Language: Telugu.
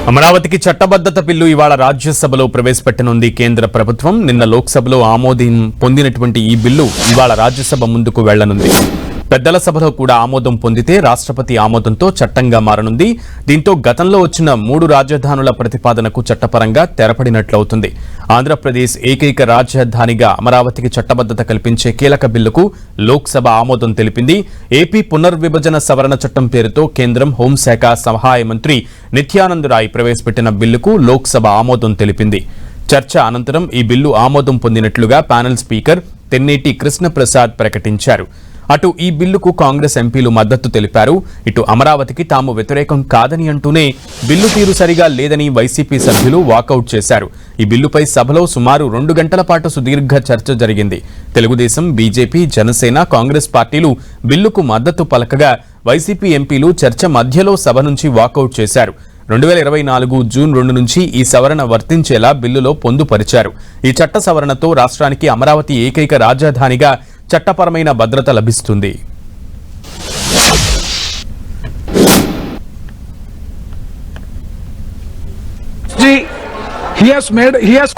అమరావతికి చట్టబద్ధత బిల్లు ఇవాళ రాజ్యసభలో ప్రవేశపెట్టనుంది కేంద్ర ప్రభుత్వం. నిన్న లోక్సభలో ఆమోదం పొందినటువంటి ఈ బిల్లు ఇవాళ రాజ్యసభ ముందుకు వెళ్లనుంది. పెద్దల సభలో కూడా ఆమోదం పొందితే రాష్ట్రపతి ఆమోదంతో చట్టంగా మారనుంది. దీంతో గతంలో వచ్చిన 3 రాజధానుల ప్రతిపాదనకు చట్టపరంగా తెరపడినట్లవుతుంది. ఆంధ్రప్రదేశ్ ఏకైక రాజధానిగా అమరావతికి చట్టబద్ధత కల్పించే కీలక బిల్లుకు లోక్సభ ఆమోదం తెలిపింది. ఏపీ పునర్విభజన సవరణ చట్టం పేరుతో కేంద్రం హోంశాఖ సహాయ మంత్రి నిత్యానంద్ రాయ్ ప్రవేశపెట్టిన బిల్లుకు లోక్సభ ఆమోదం తెలిపింది. చర్చ అనంతరం ఈ బిల్లు ఆమోదం పొందినట్లుగా ప్యానెల్ స్పీకర్ తెన్నేటి కృష్ణప్రసాద్ ప్రకటించారు. అటు ఈ బిల్లుకు కాంగ్రెస్ ఎంపీలు మద్దతు తెలిపారు. ఇటు అమరావతికి తాము వ్యతిరేకం కాదని అంటూనే బిల్లు తీరు సరిగా లేదని వైసీపీ సభ్యులు వాకౌట్ చేశారు. ఈ బిల్లుపై సభలో సుమారు 2 గంటల పాటు సుదీర్ఘ చర్చ జరిగింది. తెలుగుదేశం, బీజేపీ, జనసేన, కాంగ్రెస్ పార్టీలు బిల్లుకు మద్దతు పలకగా వైసీపీ ఎంపీలు చర్చ మధ్యలో సభ నుంచి వాకౌట్ చేశారు. 2024 జూన్ 2 నుంచి ఈ సవరణ వర్తించేలా బిల్లులో పొందుపరిచారు. ఈ చట్ట సవరణతో రాష్ట్రానికి అమరావతి ఏకైక రాజధానిగా చట్టపరమైన భద్రత లభిస్తుంది. He has